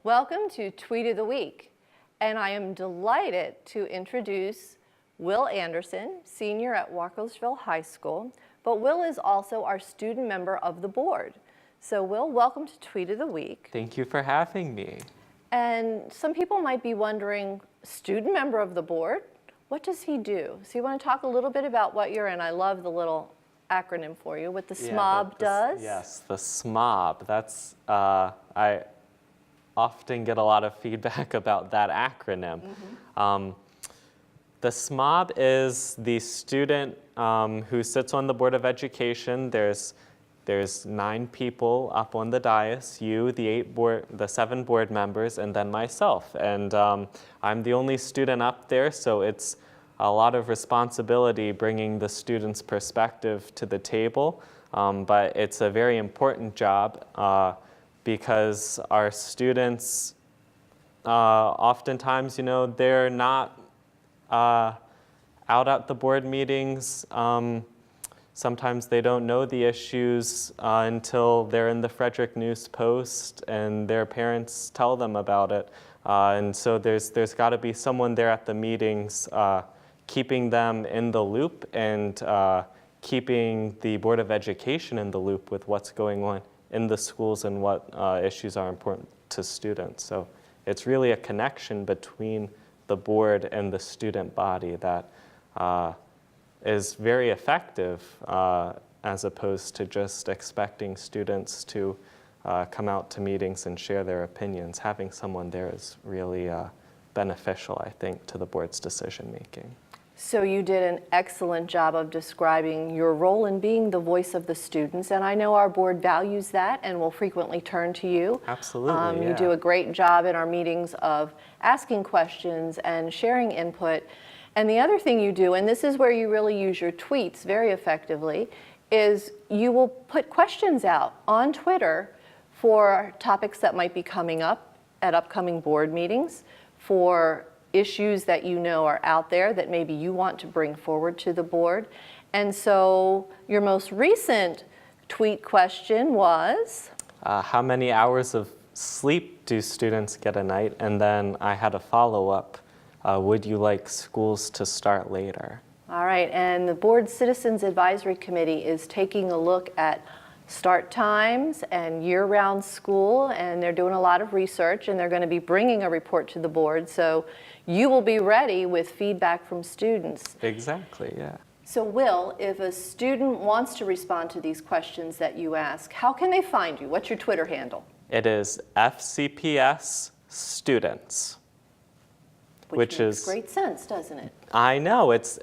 Welcome to Tweet of the Week, and I am delighted to introduce Will Anderson, senior at Walkersville High School, but Will is also our student member of the board. So Will, welcome to Tweet of the Week. Thank you for having me. And some people might be wondering, student member of the board, what does he do? So you want to talk a little bit about what you're in? I love the little acronym for you, what the SMOB does. Yes, the SMOB. That's, I often get a lot of feedback about that acronym. The SMOB is the student who sits on the Board of Education. There's 9 people up on the dais, you, the 7 board members, and then myself. And I'm the only student up there, so it's a lot of responsibility bringing the students' perspective to the table. But it's a very important job because our students, oftentimes, they're not out at the board meetings. Sometimes they don't know the issues until they're in the Frederick News Post and their parents tell them about it. And so there's got to be someone there at the meetings keeping them in the loop and keeping the Board of Education in the loop with what's going on in the schools and what issues are important to students. So it's really a connection between the board and the student body that is very effective as opposed to just expecting students to come out to meetings and share their opinions. Having someone there is really beneficial, I think, to the board's decision making. So you did an excellent job of describing your role in being the voice of the students, and I know our board values that and will frequently turn to you. Absolutely, You do a great job in our meetings of asking questions and sharing input. And the other thing you do, and this is where you really use your tweets very effectively, is you will put questions out on Twitter for topics that might be coming up at upcoming board meetings, for issues that you know are out there that maybe you want to bring forward to the board. And so your most recent tweet question was? How many hours of sleep do students get a night? And then I had a follow-up. Would you like schools to start later? All right, and the Board Citizens Advisory Committee is taking a look at start times and year-round school, and they're doing a lot of research, and they're going to be bringing a report to the board, so you will be ready with feedback from students. Exactly, yeah. So Will, if a student wants to respond to these questions that you ask, how can they find you? What's your Twitter handle? It is FCPS Students. Which makes great sense, doesn't it? I know, it's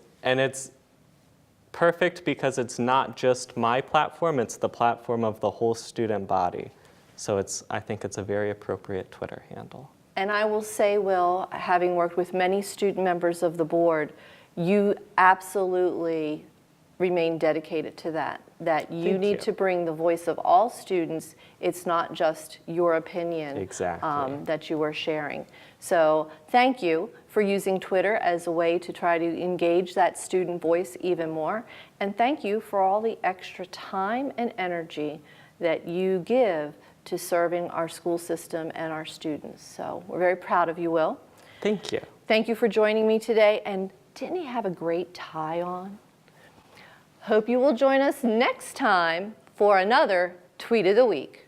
perfect because it's not just my platform, it's the platform of the whole student body. So I think it's a very appropriate Twitter handle. And I will say, Will, having worked with many student members of the board, you absolutely remain dedicated to that you need to bring the voice of all students. It's not just your opinion that you are sharing. So thank you for using Twitter as a way to try to engage that student voice even more. And thank you for all the extra time and energy that you give to serving our school system and our students. So we're very proud of you, Will. Thank you. Thank you for joining me today. And didn't he have a great tie on? Hope you will join us next time for another Tweet of the Week.